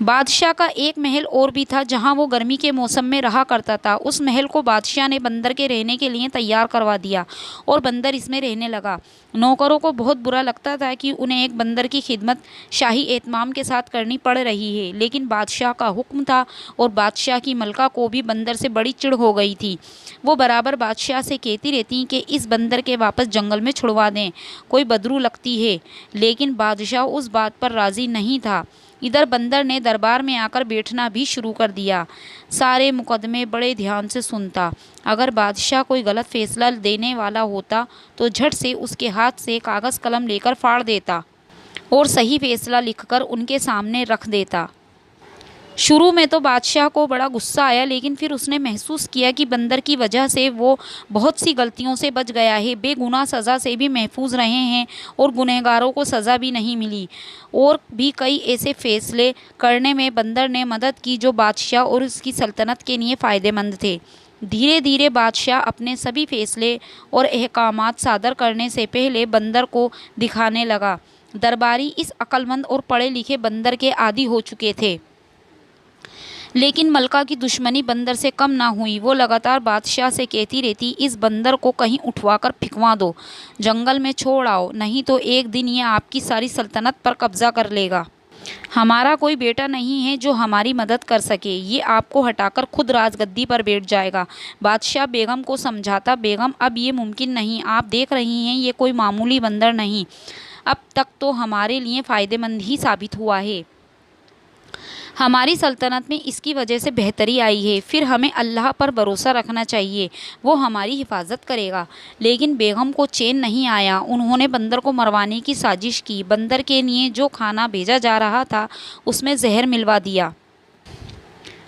بادشاہ کا ایک محل اور بھی تھا جہاں وہ گرمی کے موسم میں رہا کرتا تھا۔ اس محل کو بادشاہ نے بندر کے رہنے کے لیے تیار کروا دیا اور بندر اس میں رہنے لگا۔ نوکروں کو بہت برا لگتا تھا کہ انہیں ایک بندر کی خدمت شاہی اہتمام کے ساتھ کرنی پڑ رہی ہے، لیکن بادشاہ کا حکم تھا اور بادشاہ کی ملکہ کو بھی بندر سے بڑی چڑ ہو گئی تھی۔ وہ برابر بادشاہ سے کہتی رہتی کہ اس بندر کے واپس جنگل میں چھڑوا دیں، کوئی بدرو لگتی ہے، لیکن بادشاہ اس بات پر راضی نہیں تھا۔ ادھر بندر نے دربار میں آ کر بیٹھنا بھی شروع کر دیا، سارے مقدمے بڑے دھیان سے سنتا۔ اگر بادشاہ کوئی غلط فیصلہ دینے والا ہوتا تو جھٹ سے اس کے ہاتھ سے کاغذ قلم لے کر پھاڑ دیتا اور صحیح فیصلہ لکھ کر ان کے سامنے رکھ دیتا۔ شروع میں تو بادشاہ کو بڑا غصہ آیا، لیکن پھر اس نے محسوس کیا کہ بندر کی وجہ سے وہ بہت سی غلطیوں سے بچ گیا ہے، بے گناہ سزا سے بھی محفوظ رہے ہیں اور گنہگاروں کو سزا بھی نہیں ملی۔ اور بھی کئی ایسے فیصلے کرنے میں بندر نے مدد کی جو بادشاہ اور اس کی سلطنت کے لیے فائدہ مند تھے۔ دھیرے دھیرے بادشاہ اپنے سبھی فیصلے اور احکامات صادر کرنے سے پہلے بندر کو دکھانے لگا۔ درباری اس عقل مند اور پڑھے لکھے بندر کے عادی ہو چکے تھے، لیکن ملکہ کی دشمنی بندر سے کم نہ ہوئی۔ وہ لگاتار بادشاہ سے کہتی رہتی، اس بندر کو کہیں اٹھوا کر پھینکوا دو، جنگل میں چھوڑ آؤ، نہیں تو ایک دن یہ آپ کی ساری سلطنت پر قبضہ کر لے گا۔ ہمارا کوئی بیٹا نہیں ہے جو ہماری مدد کر سکے، یہ آپ کو ہٹا کر خود راج گدی پر بیٹھ جائے گا۔ بادشاہ بیگم کو سمجھاتا، بیگم اب یہ ممکن نہیں، آپ دیکھ رہی ہیں یہ کوئی معمولی بندر نہیں، اب تک تو ہمارے لیے فائدہ مند ہی ثابت ہوا ہے۔ ہماری سلطنت میں اس کی وجہ سے بہتری آئی ہے، پھر ہمیں اللہ پر بھروسہ رکھنا چاہیے، وہ ہماری حفاظت کرے گا۔ لیکن بیگم کو چین نہیں آیا، انہوں نے بندر کو مروانے کی سازش کی۔ بندر کے لیے جو کھانا بھیجا جا رہا تھا اس میں زہر ملوا دیا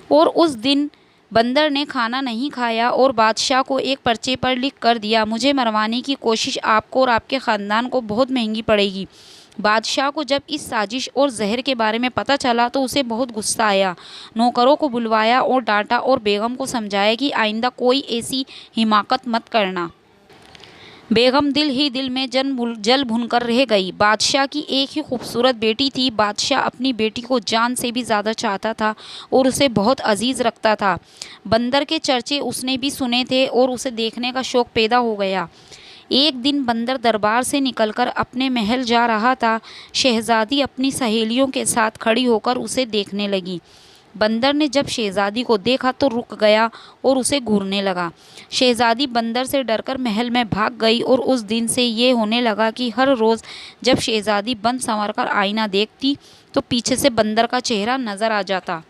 اور اس دن بندر نے کھانا نہیں کھایا اور بادشاہ کو ایک پرچے پر لکھ کر دیا، مجھے مروانے کی کوشش آپ کو اور آپ کے خاندان کو بہت مہنگی پڑے گی۔ بادشاہ کو جب اس سازش اور زہر کے بارے میں پتہ چلا تو اسے بہت غصہ آیا، نوکروں کو بلوایا اور ڈانٹا اور بیگم کو سمجھایا کہ آئندہ کوئی ایسی حماقت مت کرنا۔ بیگم دل ہی دل میں جل بھن کر رہ گئی۔ بادشاہ کی ایک ہی خوبصورت بیٹی تھی، بادشاہ اپنی بیٹی کو جان سے بھی زیادہ چاہتا تھا اور اسے بہت عزیز رکھتا تھا۔ بندر کے چرچے اس نے بھی سنے تھے اور اسے دیکھنے کا شوق پیدا ہو گیا۔ ایک دن بندر دربار سے نکل کر اپنے محل جا رہا تھا، شہزادی اپنی سہیلیوں کے ساتھ کھڑی ہو کر اسے دیکھنے لگی۔ بندر نے جب شہزادی کو دیکھا تو رک گیا اور اسے گھورنے لگا۔ شہزادی بندر سے ڈر کر محل میں بھاگ گئی اور اس دن سے یہ ہونے لگا کہ ہر روز جب شہزادی بن سنور کر آئینہ دیکھتی تو پیچھے سے بندر کا چہرہ نظر آ جاتا۔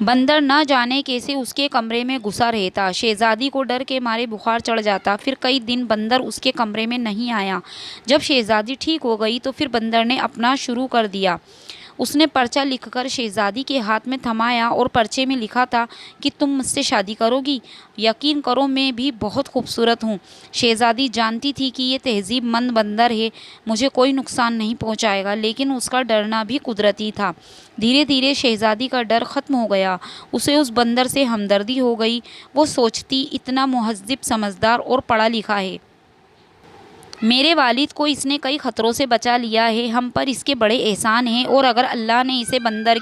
بندر نہ جانے کیسے اس کے کمرے میں گھسا رہتا، شہزادی کو ڈر کے مارے بخار چڑھ جاتا۔ پھر کئی دن بندر اس کے کمرے میں نہیں آیا۔ جب شہزادی ٹھیک ہو گئی تو پھر بندر نے اپنا شروع کر دیا۔ اس نے پرچہ لکھ کر شہزادی کے ہاتھ میں تھمایا اور پرچے میں لکھا تھا کہ تم مجھ سے شادی کرو گی؟ یقین کرو میں بھی بہت خوبصورت ہوں۔ شہزادی جانتی تھی کہ یہ تہذیب مند بندر ہے، مجھے کوئی نقصان نہیں پہنچائے گا، لیکن اس کا ڈرنا بھی قدرتی تھا۔ دھیرے دھیرے شہزادی کا ڈر ختم ہو گیا، اسے اس بندر سے ہمدردی ہو گئی۔ وہ سوچتی اتنا مہذب، سمجھدار اور پڑھا لکھا ہے، میرے والد کو اس نے کئی خطروں سے بچا لیا ہے، ہم پر اس کے بڑے احسان ہیں، اور اگر اللہ نے اسے بندر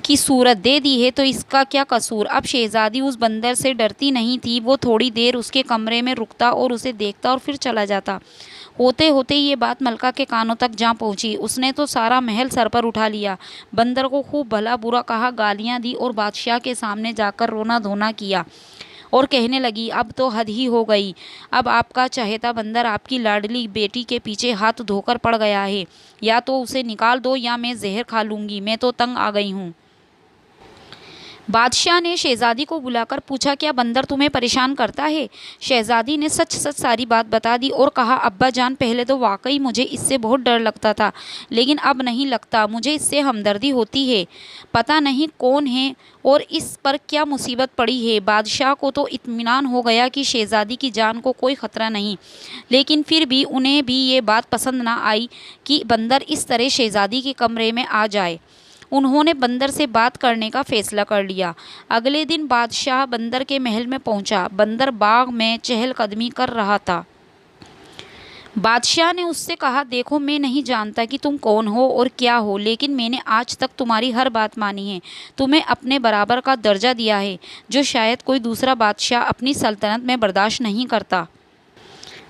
کی صورت دے دی ہے تو اس کا کیا قصور۔ اب شہزادی اس بندر سے ڈرتی نہیں تھی، وہ تھوڑی دیر اس کے کمرے میں رکتا اور اسے دیکھتا اور پھر چلا جاتا۔ ہوتے ہوتے یہ بات ملکہ کے کانوں تک جا پہنچی، اس نے تو سارا محل سر پر اٹھا لیا، بندر کو خوب بھلا برا کہا، گالیاں دی اور بادشاہ کے سامنے جا کر رونا دھونا کیا اور کہنے لگی، اب تو حد ہی ہو گئی، اب آپ کا چہیتا بندر آپ کی لاڈلی بیٹی کے پیچھے ہاتھ دھو کر پڑ گیا ہے، یا تو اسے نکال دو یا میں زہر کھا لوں گی، میں تو تنگ آ گئی ہوں۔ بادشاہ نے شہزادی کو بلا کر پوچھا، کیا بندر تمہیں پریشان کرتا ہے؟ شہزادی نے سچ سچ ساری بات بتا دی اور کہا، ابا جان پہلے تو واقعی مجھے اس سے بہت ڈر لگتا تھا، لیکن اب نہیں لگتا، مجھے اس سے ہمدردی ہوتی ہے، پتہ نہیں کون ہے اور اس پر کیا مصیبت پڑی ہے۔ بادشاہ کو تو اطمینان ہو گیا کہ شہزادی کی جان کو کوئی خطرہ نہیں، لیکن پھر بھی انہیں بھی یہ بات پسند نہ آئی کہ بندر اس طرح شہزادی کے کمرے میں آ جائے۔ انہوں نے بندر سے بات کرنے کا فیصلہ کر لیا۔ اگلے دن بادشاہ بندر کے محل میں پہنچا۔ بندر باغ میں چہل قدمی کر رہا تھا۔ بادشاہ نے اس سے کہا، دیکھو میں نہیں جانتا کہ تم کون ہو اور کیا ہو، لیکن میں نے آج تک تمہاری ہر بات مانی ہے، تمہیں اپنے برابر کا درجہ دیا ہے، جو شاید کوئی دوسرا بادشاہ اپنی سلطنت میں برداشت نہیں کرتا۔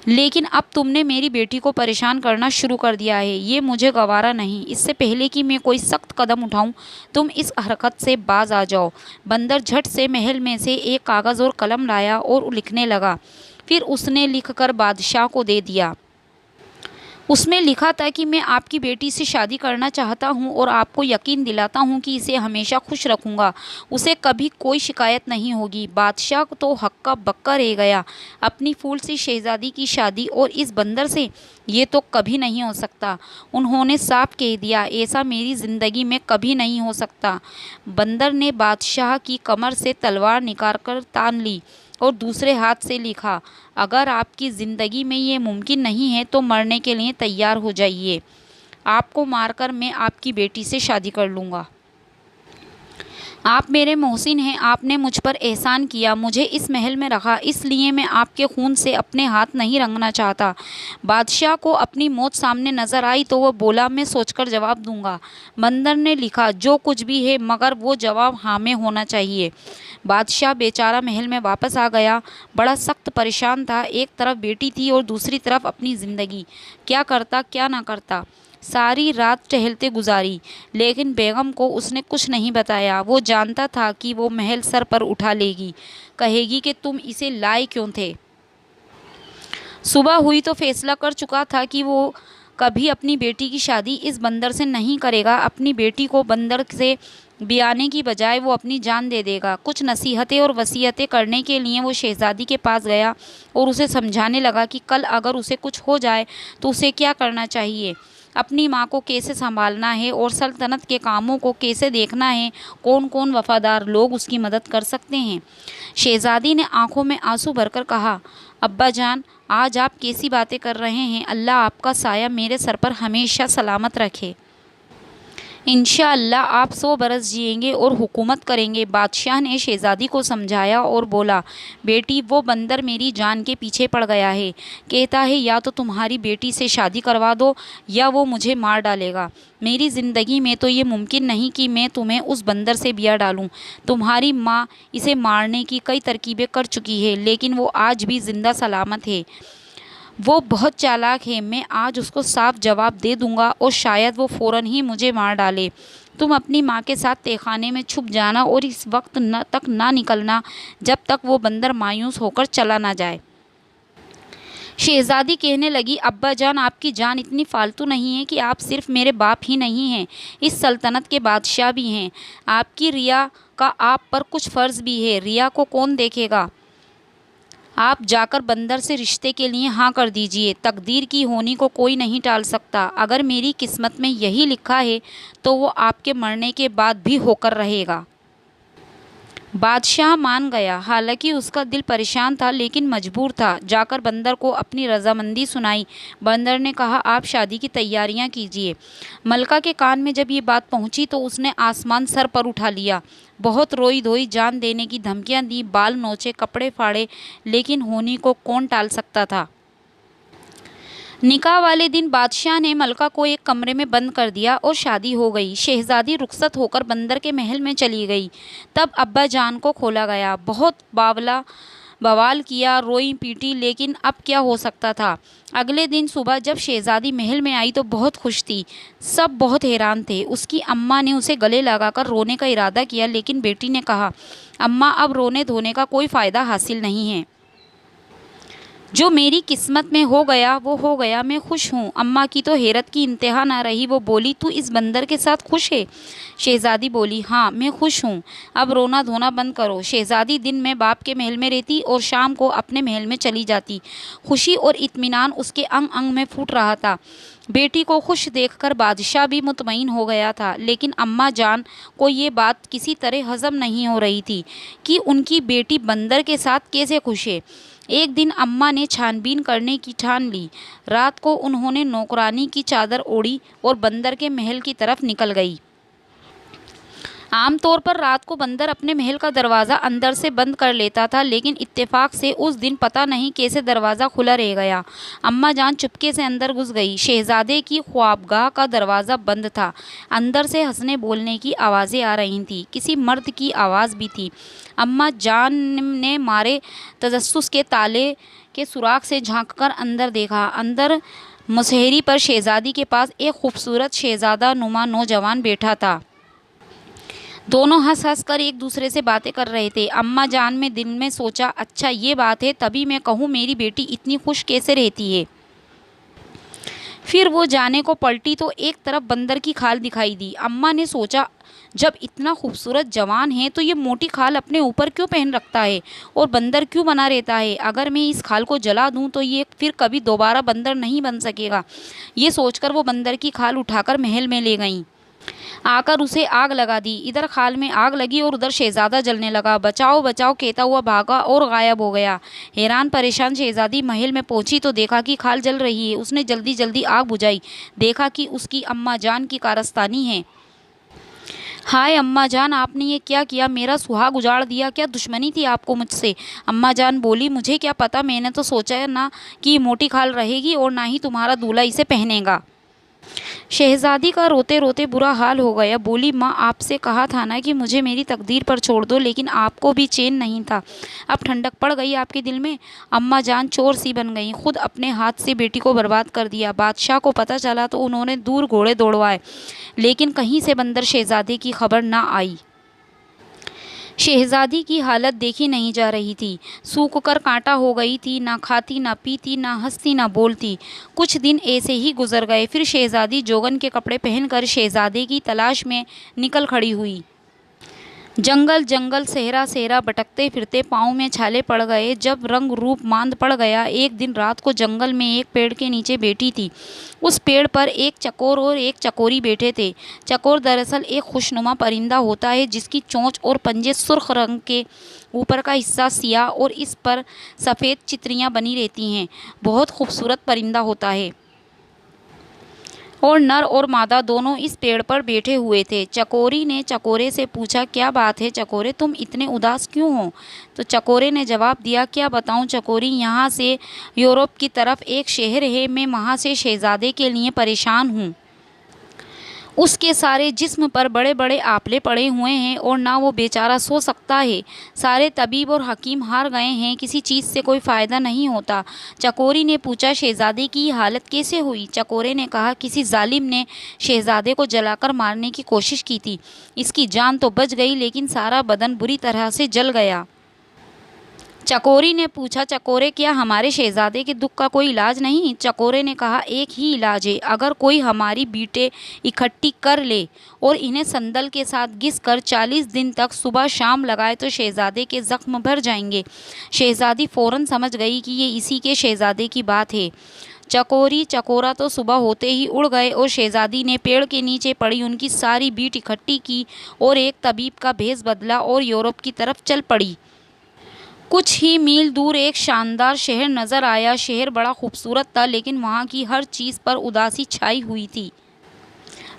لیکن اب تم نے میری بیٹی کو پریشان کرنا شروع کر دیا ہے، یہ مجھے گوارا نہیں۔ اس سے پہلے کہ میں کوئی سخت قدم اٹھاؤں تم اس حرکت سے باز آ جاؤ۔ بندر جھٹ سے محل میں سے ایک کاغذ اور قلم لایا اور لکھنے لگا۔ پھر اس نے لکھ کر بادشاہ کو دے دیا۔ اس میں لکھا تھا کہ میں آپ کی بیٹی سے شادی کرنا چاہتا ہوں اور آپ کو یقین دلاتا ہوں کہ اسے ہمیشہ خوش رکھوں گا، اسے کبھی کوئی شکایت نہیں ہوگی۔ بادشاہ تو ہکا بکا رہ گیا، اپنی پھول سی شہزادی کی شادی اور اس بندر سے؟ یہ تو کبھی نہیں ہو سکتا۔ انہوں نے صاف کہہ دیا، ایسا میری زندگی میں کبھی نہیں ہو سکتا۔ بندر نے بادشاہ کی کمر سے تلوار نکال کر تان لی اور دوسرے ہاتھ سے لکھا، اگر آپ کی زندگی میں یہ ممکن نہیں ہے تو مرنے کے لیے تیار ہو جائیے، آپ کو مار کر میں آپ کی بیٹی سے شادی کر لوں گا۔ آپ میرے محسن ہیں، آپ نے مجھ پر احسان کیا، مجھے اس محل میں رکھا، اس لیے میں آپ کے خون سے اپنے ہاتھ نہیں رنگنا چاہتا۔ بادشاہ کو اپنی موت سامنے نظر آئی تو وہ بولا، میں سوچ کر جواب دوں گا۔ بندر نے لکھا، جو کچھ بھی ہے مگر وہ جواب ہاں میں ہونا چاہیے۔ بادشاہ بیچارہ محل میں واپس آ گیا، بڑا سخت پریشان تھا، ایک طرف بیٹی تھی اور دوسری طرف اپنی زندگی، کیا کرتا کیا نہ کرتا۔ ساری رات ٹہلتے گزاری، لیکن بیگم کو اس نے کچھ نہیں بتایا۔ وہ جانتا تھا کہ وہ محل سر پر اٹھا لے گی، کہے گی کہ تم اسے لائے کیوں تھے۔ صبح ہوئی تو فیصلہ کر چکا تھا کہ وہ کبھی اپنی بیٹی کی شادی اس بندر سے نہیں کرے گا۔ اپنی بیٹی کو بندر سے بیانے کی بجائے وہ اپنی جان دے دے گا۔ کچھ نصیحتیں اور وصیتیں کرنے کے لیے وہ شہزادی کے پاس گیا اور اسے سمجھانے لگا کہ کل اگر اسے کچھ ہو جائے تو اسے کیا کرنا چاہیے، اپنی ماں کو کیسے سنبھالنا ہے اور سلطنت کے کاموں کو کیسے دیکھنا ہے، کون کون وفادار لوگ اس کی مدد کر سکتے ہیں۔ شہزادی نے آنکھوں میں آنسو بھر کر کہا، ابا جان، آج آپ کیسی باتیں کر رہے ہیں، اللہ آپ کا سایہ میرے سر پر ہمیشہ سلامت رکھے۔ انشاءاللہ آپ 100 برس جئیں گے اور حکومت کریں گے۔ بادشاہ نے شہزادی کو سمجھایا اور بولا، بیٹی وہ بندر میری جان کے پیچھے پڑ گیا ہے، کہتا ہے یا تو تمہاری بیٹی سے شادی کروا دو یا وہ مجھے مار ڈالے گا۔ میری زندگی میں تو یہ ممکن نہیں کہ میں تمہیں اس بندر سے بیاہ ڈالوں۔ تمہاری ماں اسے مارنے کی کئی ترکیبیں کر چکی ہے، لیکن وہ آج بھی زندہ سلامت ہے۔ وہ بہت چالاک ہے، میں آج اس کو صاف جواب دے دوں گا اور شاید وہ فوراً ہی مجھے مار ڈالے۔ تم اپنی ماں کے ساتھ تہہ خانے میں چھپ جانا اور اس وقت تک نہ نکلنا جب تک وہ بندر مایوس ہو کر چلا نہ جائے۔ شہزادی کہنے لگی، ابا جان، آپ کی جان اتنی فالتو نہیں ہے کہ آپ صرف میرے باپ ہی نہیں ہیں، اس سلطنت کے بادشاہ بھی ہیں۔ آپ کی رعایا کا آپ پر کچھ فرض بھی ہے، رعایا کو کون دیکھے گا؟ آپ جا کر بندر سے رشتے کے لیے ہاں کر دیجئے، تقدیر کی ہونی کو کوئی نہیں ٹال سکتا۔ اگر میری قسمت میں یہی لکھا ہے تو وہ آپ کے مرنے کے بعد بھی ہو کر رہے گا۔ بادشاہ مان گیا، حالانکہ اس کا دل پریشان تھا لیکن مجبور تھا۔ جا کر بندر کو اپنی رضامندی سنائی۔ بندر نے کہا، آپ شادی کی تیاریاں کیجئے۔ ملکہ کے کان میں جب یہ بات پہنچی تو اس نے آسمان سر پر اٹھا لیا، بہت روئی دھوئی، جان دینے کی دھمکیاں دی، بال نوچے، کپڑے پھاڑے، لیکن ہونی کو کون ٹال سکتا تھا۔ نکاح والے دن بادشاہ نے ملکہ کو ایک کمرے میں بند کر دیا اور شادی ہو گئی۔ شہزادی رخصت ہو کر بندر کے محل میں چلی گئی۔ تب ابا جان کو کھولا گیا، بہت بوال کیا، روئی پیٹی، لیکن اب کیا ہو سکتا تھا۔ اگلے دن صبح جب شہزادی محل میں آئی تو بہت خوش تھی، سب بہت حیران تھے۔ اس کی اماں نے اسے گلے لگا کر رونے کا ارادہ کیا، لیکن بیٹی نے کہا، اماں، اب رونے دھونے کا کوئی فائدہ حاصل نہیں ہے، جو میری قسمت میں ہو گیا وہ ہو گیا، میں خوش ہوں۔ اماں کی تو حیرت کی انتہا نہ رہی، وہ بولی، تو اس بندر کے ساتھ خوش ہے؟ شہزادی بولی، ہاں میں خوش ہوں، اب رونا دھونا بند کرو۔ شہزادی دن میں باپ کے محل میں رہتی اور شام کو اپنے محل میں چلی جاتی، خوشی اور اطمینان اس کے انگ انگ میں پھوٹ رہا تھا۔ بیٹی کو خوش دیکھ کر بادشاہ بھی مطمئن ہو گیا تھا، لیکن اماں جان کو یہ بات کسی طرح ہضم نہیں ہو رہی تھی کہ ان کی بیٹی بندر کے ساتھ کیسے خوش ہے۔ ایک دن اماں نے چھان بین کرنے کی ٹھان لی۔ رات کو انہوں نے نوکرانی کی چادر اوڑھی اور بندر کے محل کی طرف نکل گئی۔ عام طور پر رات کو بندر اپنے محل کا دروازہ اندر سے بند کر لیتا تھا، لیکن اتفاق سے اس دن پتہ نہیں کیسے دروازہ کھلا رہ گیا۔ اماں جان چپکے سے اندر گھس گئی۔ شہزادے کی خوابگاہ کا دروازہ بند تھا۔ اندر سے ہنسنے بولنے کی آوازیں آ رہی تھیں، کسی مرد کی آواز بھی تھی۔ اماں جان نے مارے تجسس کے تالے کے سوراخ سے جھانک کر اندر دیکھا۔ اندر مصہری پر شہزادی کے پاس ایک خوبصورت شہزادہ نما نوجوان بیٹھا تھا۔ دونوں ہنس ہنس کر ایک دوسرے سے باتیں کر رہے تھے۔ اماں جان میں دل میں سوچا، اچھا یہ بات ہے، تبھی میں کہوں میری بیٹی اتنی خوش کیسے رہتی ہے۔ پھر وہ جانے کو پلٹی تو ایک طرف بندر کی کھال دکھائی دی۔ اماں نے سوچا، جب اتنا خوبصورت جوان ہے تو یہ موٹی کھال اپنے اوپر کیوں پہن رکھتا ہے اور بندر کیوں بنا رہتا ہے؟ اگر میں اس کھال کو جلا دوں تو یہ پھر کبھی دوبارہ بندر نہیں بن سکے گا۔ یہ سوچ کر وہ بندر کی کھال اٹھا کر محل میں لے گئیں۔ آ کر اسے آگ لگا دی۔ ادھر کھال میں آگ لگی اور ادھر شہزادہ جلنے لگا۔ بچاؤ بچاؤ کہتا ہوا بھاگا اور غائب ہو گیا۔ حیران پریشان شہزادی محل میں پہنچی تو دیکھا کہ کھال جل رہی ہے۔ اس نے جلدی جلدی آگ بجھائی، دیکھا کہ اس کی اماں جان کی کارستانی ہے۔ ہائے اماں جان، آپ نے یہ کیا کیا؟ میرا سہاگ اجاڑ دیا۔ کیا دشمنی تھی آپ کو مجھ سے؟ اماں جان بولی، مجھے کیا پتا، میں نے تو سوچا نہ کہ یہ موٹی کھال رہے گی اور نہ ہی تمہارا دولہا اسے پہنے گا۔ شہزادی کا روتے روتے برا حال ہو گیا۔ بولی، ماں آپ سے کہا تھا نا کہ مجھے میری تقدیر پر چھوڑ دو، لیکن آپ کو بھی چین نہیں تھا۔ اب ٹھنڈک پڑ گئی آپ کے دل میں؟ اماں جان چور سی بن گئی، خود اپنے ہاتھ سے بیٹی کو برباد کر دیا۔ بادشاہ کو پتہ چلا تو انہوں نے دور گھوڑے دوڑوائے، لیکن کہیں سے بندر شہزادی کی خبر نہ آئی۔ شہزادی کی حالت دیکھی نہیں جا رہی تھی، سوکھ کر کانٹا ہو گئی تھی، نہ کھاتی نہ پیتی، نہ ہنستی نہ بولتی۔ کچھ دن ایسے ہی گزر گئے، پھر شہزادی جوگن کے کپڑے پہن کر شہزادے کی تلاش میں نکل کھڑی ہوئی۔ جنگل جنگل، صحرا صحرا بھٹکتے پھرتے پاؤں میں چھالے پڑ گئے۔ جب رنگ روپ ماند پڑ گیا، ایک دن رات کو جنگل میں ایک پیڑ کے نیچے بیٹھی تھی۔ اس پیڑ پر ایک چکور اور ایک چکوری بیٹھے تھے۔ چکور دراصل ایک خوشنما پرندہ ہوتا ہے جس کی چونچ اور پنجے سرخ رنگ کے، اوپر کا حصہ سیاہ اور اس پر سفید چتریاں بنی رہتی ہیں۔ بہت خوبصورت پرندہ ہوتا ہے اور نر اور مادہ دونوں اس پیڑ پر بیٹھے ہوئے تھے۔ چکوری نے چکورے سے پوچھا، کیا بات ہے چکورے، تم اتنے اداس کیوں ہو؟ تو چکورے نے جواب دیا، کیا بتاؤں چکوری، یہاں سے یورپ کی طرف ایک شہر ہے، میں وہاں سے شہزادے کے لیے پریشان ہوں۔ اس کے سارے جسم پر بڑے بڑے آپلے پڑے ہوئے ہیں اور نہ وہ بیچارہ سو سکتا ہے۔ سارے طبیب اور حکیم ہار گئے ہیں، کسی چیز سے کوئی فائدہ نہیں ہوتا۔ چکوری نے پوچھا، شہزادے کی حالت کیسے ہوئی؟ چکورے نے کہا، کسی ظالم نے شہزادے کو جلا کر مارنے کی کوشش کی تھی۔ اس کی جان تو بچ گئی لیکن سارا بدن بری طرح سے جل گیا۔ چکوری نے پوچھا، چکورے کیا ہمارے شہزادے کے دکھ کا کوئی علاج نہیں؟ چکورے نے کہا، ایک ہی علاج ہے، اگر کوئی ہماری بیٹیں اکٹھی کر لے اور انہیں سندل کے ساتھ گھس کر 40 دن تک صبح شام لگائے تو شہزادے کے زخم بھر جائیں گے۔ شہزادی فوراً سمجھ گئی کہ یہ اسی کے شہزادے کی بات ہے۔ چکوری چکورا تو صبح ہوتے ہی اڑ گئے اور شہزادی نے پیڑ کے نیچے پڑی ان کی ساری بیٹ اکٹھی کی اور ایک طبیب کا بھیس بدلا اور یورپ کی طرف چل پڑی۔ کچھ ہی میل دور ایک شاندار شہر نظر آیا۔ شہر بڑا خوبصورت تھا لیکن وہاں کی ہر چیز پر اداسی چھائی ہوئی تھی۔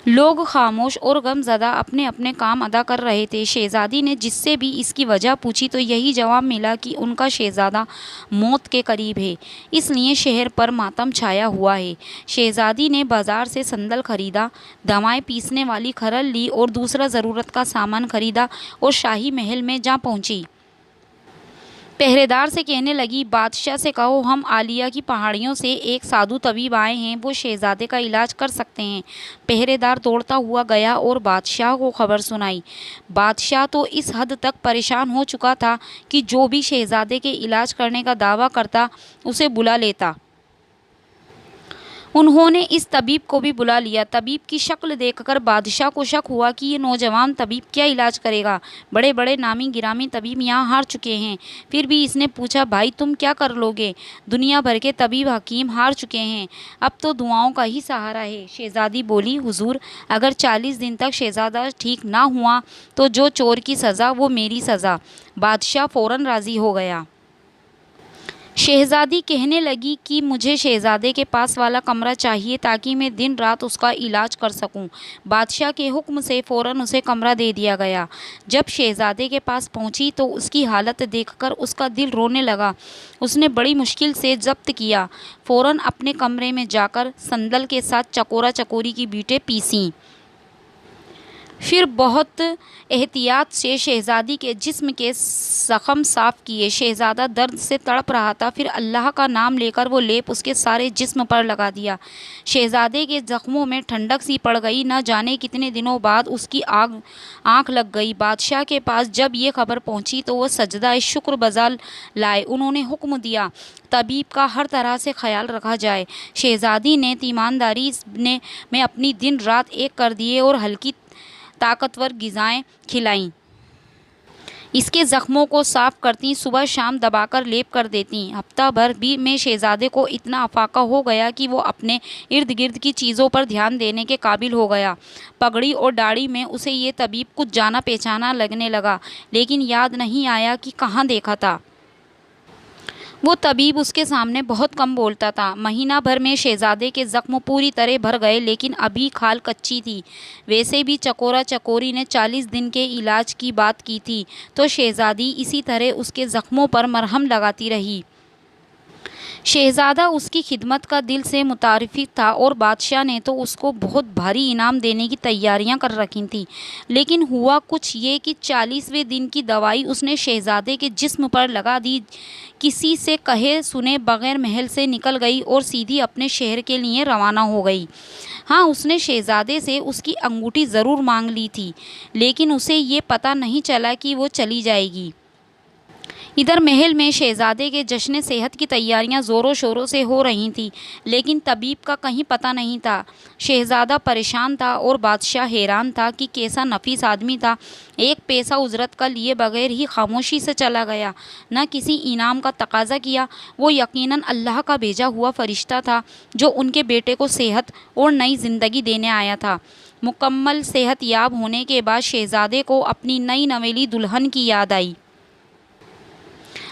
لوگ خاموش اور غم زدہ اپنے اپنے کام ادا کر رہے تھے۔ شہزادی نے جس سے بھی اس کی وجہ پوچھی تو یہی جواب ملا کہ ان کا شہزادہ موت کے قریب ہے، اس لیے شہر پر ماتم چھایا ہوا ہے۔ شہزادی نے بازار سے سندل خریدا، دوائیں پیسنے والی کھرل لی اور دوسرا ضرورت کا سامان خریدا اور شاہی محل میں جا پہنچی۔ پہرے دار سے کہنے لگی، بادشاہ سے کہو ہم عالیہ کی پہاڑیوں سے ایک سادھو طبیب آئے ہیں، وہ شہزادے کا علاج کر سکتے ہیں۔ پہرے دار دوڑتا ہوا گیا اور بادشاہ کو خبر سنائی۔ بادشاہ تو اس حد تک پریشان ہو چکا تھا کہ جو بھی شہزادے کے علاج کرنے کا دعویٰ کرتا اسے بلا لیتا۔ انہوں نے اس طبیب کو بھی بلا لیا۔ طبیب کی شکل دیکھ کر بادشاہ کو شک ہوا کہ یہ نوجوان طبیب کیا علاج کرے گا۔ بڑے بڑے نامی گرامی طبیب یہاں ہار چکے ہیں۔ پھر بھی اس نے پوچھا، بھائی تم کیا کر لو گے؟ دنیا بھر کے طبیب حکیم ہار چکے ہیں، اب تو دعاؤں کا ہی سہارا ہے۔ شہزادی بولی، حضور اگر 40 دن تک شہزادہ ٹھیک نہ ہوا تو جو چور کی سزا وہ میری سزا۔ بادشاہ فوراً راضی ہو گیا۔ شہزادی کہنے لگی کہ مجھے شہزادے کے پاس والا کمرہ چاہیے تاکہ میں دن رات اس کا علاج کر سکوں۔ بادشاہ کے حکم سے فوراً اسے کمرہ دے دیا گیا۔ جب شہزادے کے پاس پہنچی تو اس کی حالت دیکھ کر اس کا دل رونے لگا۔ اس نے بڑی مشکل سے ضبط کیا، فوراً اپنے کمرے میں جا کر سندل کے ساتھ چکورا چکوری کی بیٹیں پیسیں۔ پھر بہت احتیاط سے شہزادی کے جسم کے زخم صاف کیے۔ شہزادہ درد سے تڑپ رہا تھا، پھر اللہ کا نام لے کر وہ لیپ اس کے سارے جسم پر لگا دیا۔ شہزادے کے زخموں میں ٹھنڈک سی پڑ گئی، نہ جانے کتنے دنوں بعد اس کی آنکھ لگ گئی۔ بادشاہ کے پاس جب یہ خبر پہنچی تو وہ سجدہ شکر بجا لائے۔ انہوں نے حکم دیا طبیب کا ہر طرح سے خیال رکھا جائے۔ شہزادی نے تیمارداری میں اپنی دن رات ایک کر دیے اور ہلکی طاقتور غذائیں کھلائیں۔ اس کے زخموں کو صاف کرتیں، صبح شام دبا کر لیپ کر دیتیں۔ ہفتہ بھر میں شہزادے کو اتنا افاقہ ہو گیا کہ وہ اپنے ارد گرد کی چیزوں پر دھیان دینے کے قابل ہو گیا۔ پگڑی اور داڑھی میں اسے یہ طبیب کچھ جانا پہچانا لگنے لگا، لیکن یاد نہیں آیا کہ کہاں دیکھا تھا۔ وہ طبیب اس کے سامنے بہت کم بولتا تھا۔ مہینہ بھر میں شہزادے کے زخم پوری طرح بھر گئے، لیکن ابھی کھال کچی تھی۔ ویسے بھی چکورا چکوری نے 40 دن کے علاج کی بات کی تھی، تو شہزادی اسی طرح اس کے زخموں پر مرہم لگاتی رہی۔ شہزادہ اس کی خدمت کا دل سے متفق تھا اور بادشاہ نے تو اس کو بہت بھاری انعام دینے کی تیاریاں کر رکھی تھیں، لیکن ہوا کچھ یہ کہ 40ویں دن کی دوائی اس نے شہزادے کے جسم پر لگا دی، کسی سے کہے سنے بغیر محل سے نکل گئی اور سیدھی اپنے شہر کے لیے روانہ ہو گئی۔ ہاں، اس نے شہزادے سے اس کی انگوٹھی ضرور مانگ لی تھی، لیکن اسے یہ پتہ نہیں چلا کہ وہ چلی جائے گی۔ ادھر محل میں شہزادے کے جشن صحت کی تیاریاں زوروں شوروں سے ہو رہی تھیں، لیکن طبیب کا کہیں پتہ نہیں تھا۔ شہزادہ پریشان تھا اور بادشاہ حیران تھا کہ کیسا نفیس آدمی تھا، ایک پیسہ اجرت کا لیے بغیر ہی خاموشی سے چلا گیا، نہ کسی انعام کا تقاضا کیا۔ وہ یقیناً اللہ کا بھیجا ہوا فرشتہ تھا جو ان کے بیٹے کو صحت اور نئی زندگی دینے آیا تھا۔ مکمل صحت یاب ہونے کے بعد شہزادے کو اپنی نئی نویلی دلہن کی یاد آئی۔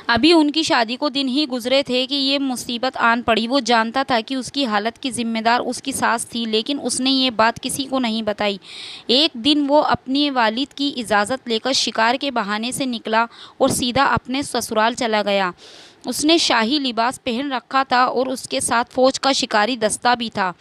ابھی ان کی شادی کو دن ہی گزرے تھے کہ یہ مصیبت آن پڑی۔ وہ جانتا تھا کہ اس کی حالت کی ذمہ دار اس کی ساس تھی، لیکن اس نے یہ بات کسی کو نہیں بتائی۔ ایک دن وہ اپنے والد کی اجازت لے کر شکار کے بہانے سے نکلا اور سیدھا اپنے سسرال چلا گیا۔ اس نے شاہی لباس پہن رکھا تھا اور اس کے ساتھ فوج کا شکاری دستہ بھی تھا۔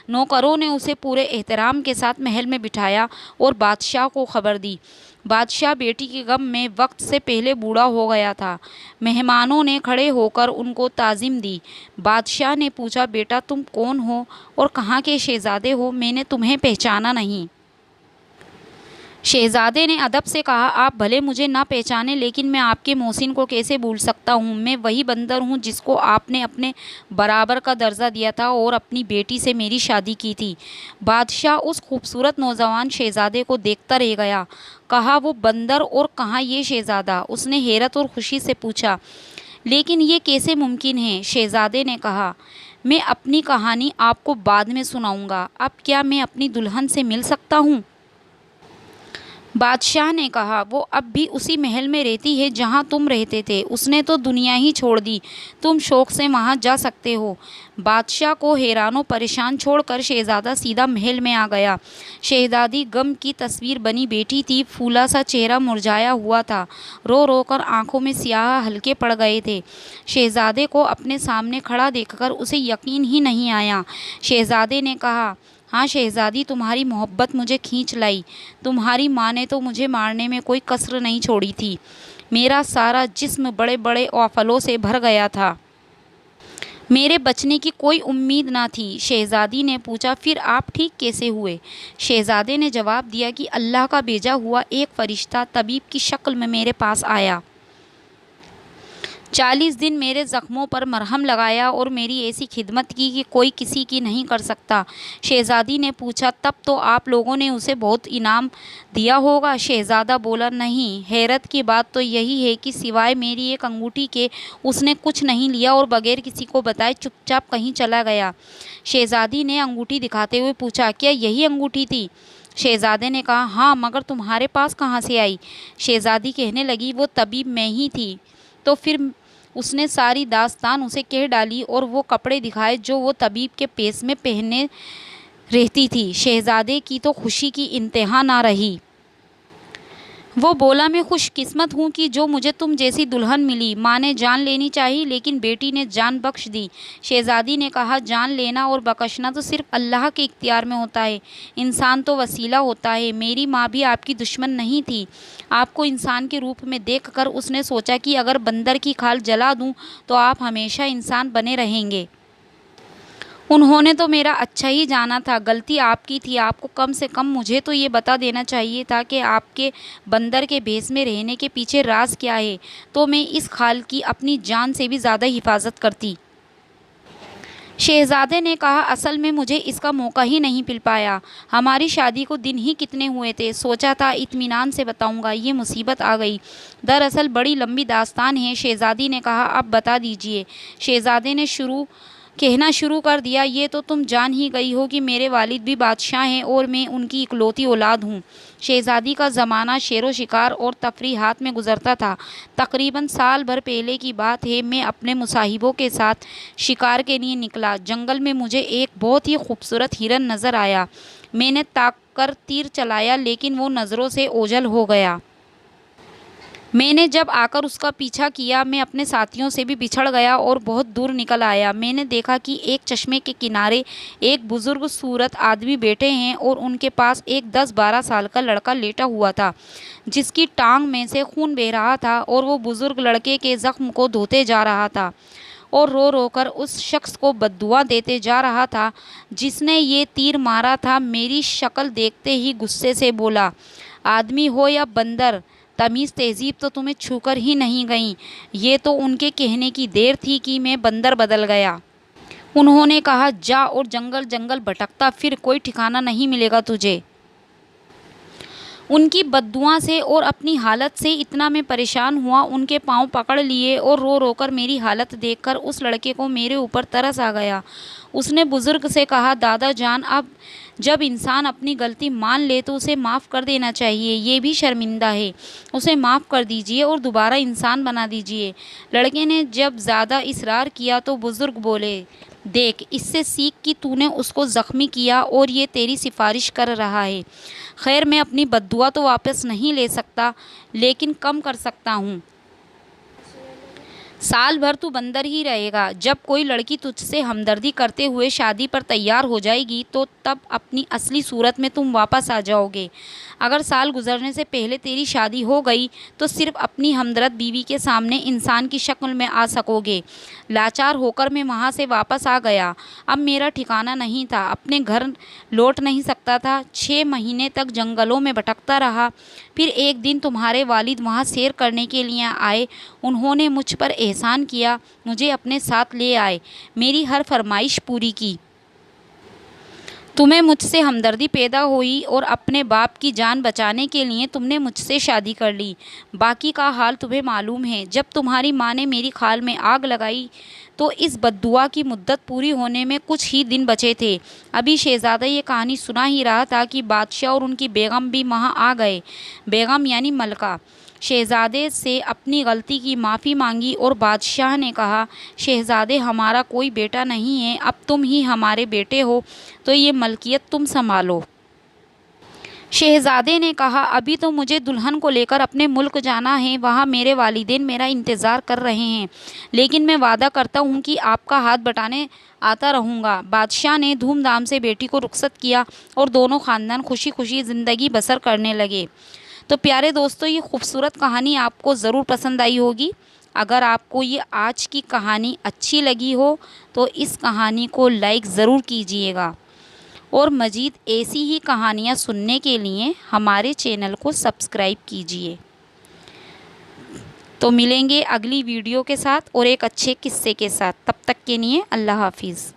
نوکروں نے اسے پورے احترام کے ساتھ محل میں بٹھایا اور بادشاہ کو خبر دی۔ بادشاہ بیٹی کے غم میں وقت سے پہلے بوڑھا ہو گیا تھا۔ مہمانوں نے کھڑے ہو کر ان کو تعظیم دی۔ بادشاہ نے پوچھا، بیٹا تم کون ہو اور کہاں کے شہزادے ہو؟ میں نے تمہیں پہچانا نہیں۔ شہزادے نے ادب سے کہا، آپ بھلے مجھے نہ پہچانے، لیکن میں آپ کے محسن کو کیسے بھول سکتا ہوں؟ میں وہی بندر ہوں جس کو آپ نے اپنے برابر کا درجہ دیا تھا اور اپنی بیٹی سے میری شادی کی تھی۔ بادشاہ اس خوبصورت نوجوان شہزادے کو دیکھتا رہ گیا۔ کہا، وہ بندر اور کہاں یہ شہزادہ؟ اس نے حیرت اور خوشی سے پوچھا، لیکن یہ کیسے ممکن ہے؟ شہزادے نے کہا، میں اپنی کہانی آپ کو بعد میں سناؤں گا، اب کیا میں اپنی دلہن سے مل سکتا ہوں؟ بادشاہ نے کہا، وہ اب بھی اسی محل میں رہتی ہے جہاں تم رہتے تھے، اس نے تو دنیا ہی چھوڑ دی، تم شوق سے وہاں جا سکتے ہو۔ بادشاہ کو حیران و پریشان چھوڑ کر شہزادہ سیدھا محل میں آ گیا۔ شہزادی غم کی تصویر بنی بیٹھی تھی، پھولا سا چہرہ مرجھایا ہوا تھا، رو رو کر آنکھوں میں سیاہ حلقے پڑ گئے تھے۔ شہزادے کو اپنے سامنے کھڑا دیکھ کر اسے یقین ہی نہیں آیا۔ شہزادے نے کہا، ہاں شہزادی، تمہاری محبت مجھے کھینچ لائی۔ تمہاری ماں نے تو مجھے مارنے میں کوئی کسر نہیں چھوڑی تھی۔ میرا سارا جسم بڑے بڑے پھولوں سے بھر گیا تھا۔ میرے بچنے کی کوئی امید نہ تھی۔ شہزادی نے پوچھا، پھر آپ ٹھیک کیسے ہوئے؟ شہزادے نے جواب دیا کہ اللہ کا بھیجا ہوا ایک فرشتہ طبیب کی شکل میں میرے پاس آیا۔ 40 دن میرے زخموں پر مرہم لگایا اور میری ایسی خدمت کی کہ کوئی کسی کی نہیں کر سکتا۔ شہزادی نے پوچھا، تب تو آپ لوگوں نے اسے بہت انعام دیا ہوگا؟ شہزادہ بولا، نہیں، حیرت کی بات تو یہی ہے کہ سوائے میری ایک انگوٹھی کے اس نے کچھ نہیں لیا اور بغیر کسی کو بتائے چپ چاپ کہیں چلا گیا۔ شہزادی نے انگوٹھی دکھاتے ہوئے پوچھا، کیا یہی انگوٹھی تھی؟ شہزادے نے کہا، ہاں، مگر تمہارے پاس کہاں سے آئی؟ شہزادی کہنے لگی، وہ طبیب میں ہی تھی، تو پھر اس نے ساری داستان اسے کہہ ڈالی اور وہ کپڑے دکھائے جو وہ طبیب کے پیس میں پہنے رہتی تھی۔ شہزادے کی تو خوشی کی انتہا نہ رہی۔ وہ بولا، میں خوش قسمت ہوں کہ جو مجھے تم جیسی دلہن ملی۔ ماں نے جان لینی چاہی لیکن بیٹی نے جان بخش دی۔ شہزادی نے کہا، جان لینا اور بخشنا تو صرف اللہ کے اختیار میں ہوتا ہے، انسان تو وسیلہ ہوتا ہے۔ میری ماں بھی آپ کی دشمن نہیں تھی۔ آپ کو انسان کے روپ میں دیکھ کر اس نے سوچا کہ اگر بندر کی کھال جلا دوں تو آپ ہمیشہ انسان بنے رہیں گے۔ انہوں نے تو میرا اچھا ہی جانا تھا، غلطی آپ کی تھی۔ آپ کو کم سے کم مجھے تو یہ بتا دینا چاہیے تھا کہ آپ کے بندر کے بھیس میں رہنے کے پیچھے راز کیا ہے، تو میں اس کھال کی اپنی جان سے بھی زیادہ حفاظت کرتی۔ شہزادے نے کہا، اصل میں مجھے اس کا موقع ہی نہیں مل پایا۔ ہماری شادی کو دن ہی کتنے ہوئے تھے، سوچا تھا اطمینان سے بتاؤں گا، یہ مصیبت آ گئی۔ دراصل بڑی لمبی داستان ہے۔ شہزادی نے کہا، اب بتا دیجیے۔ شہزادے نے کہنا شروع کر دیا، یہ تو تم جان ہی گئی ہو کہ میرے والد بھی بادشاہ ہیں اور میں ان کی اکلوتی اولاد ہوں۔ شہزادی کا زمانہ شیر و شکار اور تفریحات میں گزرتا تھا۔ تقریباً سال بھر پہلے کی بات ہے، میں اپنے مصاحبوں کے ساتھ شکار کے لیے نکلا۔ جنگل میں مجھے ایک بہت ہی خوبصورت ہرن نظر آیا۔ میں نے تاک کر تیر چلایا لیکن وہ نظروں سے اوجھل ہو گیا۔ میں نے جب آ کر اس کا پیچھا کیا، میں اپنے ساتھیوں سے بھی بچھڑ گیا اور بہت دور نکل آیا۔ میں نے دیکھا کہ ایک چشمے کے کنارے ایک بزرگ صورت آدمی بیٹھے ہیں اور ان کے پاس ایک 10-12 سال کا لڑکا لیٹا ہوا تھا جس کی ٹانگ میں سے خون بہہ رہا تھا، اور وہ بزرگ لڑکے کے زخم کو دھوتے جا رہا تھا اور رو رو کر اس شخص کو بددعا دیتے جا رہا تھا جس نے یہ تیر مارا تھا۔ میری شکل دیکھتے ہی غصے سے بولا، آدمی ہو یا بندر، تمیز تہذیب تو تمہیں چھو کر ہی نہیں گئیں۔ یہ تو ان کے کہنے کی دیر تھی کہ میں بندر بدل گیا۔ انہوں نے کہا، جا اور جنگل جنگل بھٹکتا پھر، کوئی ٹھکانہ نہیں ملے گا تجھے۔ ان کی بددعا سے اور اپنی حالت سے اتنا میں پریشان ہوا، ان کے پاؤں پکڑ لیے اور رو رو کر میری حالت دیکھ کر اس لڑکے کو میرے اوپر ترس آ گیا۔ اس نے بزرگ سے کہا، دادا جان، اب جب انسان اپنی غلطی مان لے تو اسے معاف کر دینا چاہیے، یہ بھی شرمندہ ہے، اسے معاف کر دیجیے اور دوبارہ انسان بنا دیجیے۔ لڑکے نے جب زیادہ اصرار کیا تو بزرگ بولے، دیکھ، اس سے سیکھ کہ تو نے اس کو زخمی کیا اور یہ تیری سفارش کر رہا ہے۔ خیر، میں اپنی بددعا تو واپس نہیں لے سکتا لیکن کم کر سکتا ہوں۔ سال بھر تو بندر ہی رہے گا۔ جب کوئی لڑکی تجھ سے ہمدردی کرتے ہوئے شادی پر تیار ہو جائے گی تو تب اپنی اصلی صورت میں تم واپس آ جاؤ گے۔ اگر سال گزرنے سے پہلے تیری شادی ہو گئی تو صرف اپنی ہمدرد بیوی کے سامنے انسان کی شکل میں آ سکو گے۔ لاچار ہو کر میں وہاں سے واپس آ گیا۔ اب میرا ٹھکانہ نہیں تھا، اپنے گھر لوٹ نہیں سکتا تھا۔ 6 مہینے تک جنگلوں میں بھٹکتا رہا۔ پھر ایک دن تمہارے والد وہاں سیر کرنے کے لیے آئے۔ انہوں نے مجھ پر احسان کیا، مجھے اپنے ساتھ لے آئے، میری ہر فرمائش پوری کی۔ تمہیں مجھ سے ہمدردی پیدا ہوئی اور اپنے باپ کی جان بچانے کے لیے تم نے مجھ سے شادی کر لی۔ باقی کا حال تمہیں معلوم ہے۔ جب تمہاری ماں نے میری کھال میں آگ لگائی تو اس بددعا کی مدت پوری ہونے میں کچھ ہی دن بچے تھے۔ ابھی شہزادہ یہ کہانی سنا ہی رہا تھا کہ بادشاہ اور ان کی بیگم بھی وہاں آ گئے۔ بیگم یعنی ملکہ۔ شہزادے سے اپنی غلطی کی معافی مانگی اور بادشاہ نے کہا، شہزادے، ہمارا کوئی بیٹا نہیں ہے، اب تم ہی ہمارے بیٹے ہو تو یہ ملکیت تم سنبھالو۔ شہزادے نے کہا، ابھی تو مجھے دلہن کو لے کر اپنے ملک جانا ہے، وہاں میرے والدین میرا انتظار کر رہے ہیں، لیکن میں وعدہ کرتا ہوں کہ آپ کا ہاتھ بٹانے آتا رہوں گا۔ بادشاہ نے دھوم دھام سے بیٹی کو رخصت کیا اور دونوں خاندان خوشی خوشی زندگی بسر کرنے لگے۔ تو پیارے دوستو، یہ خوبصورت کہانی آپ کو ضرور پسند آئی ہوگی۔ اگر آپ کو یہ آج کی کہانی اچھی لگی ہو تو اس کہانی کو لائک ضرور کیجیے گا، اور مزید ایسی ہی کہانیاں سننے کے لیے ہمارے چینل کو سبسکرائب کیجیے۔ تو ملیں گے اگلی ویڈیو کے ساتھ اور ایک اچھے قصے کے ساتھ۔ تب تک کے لیے اللہ حافظ۔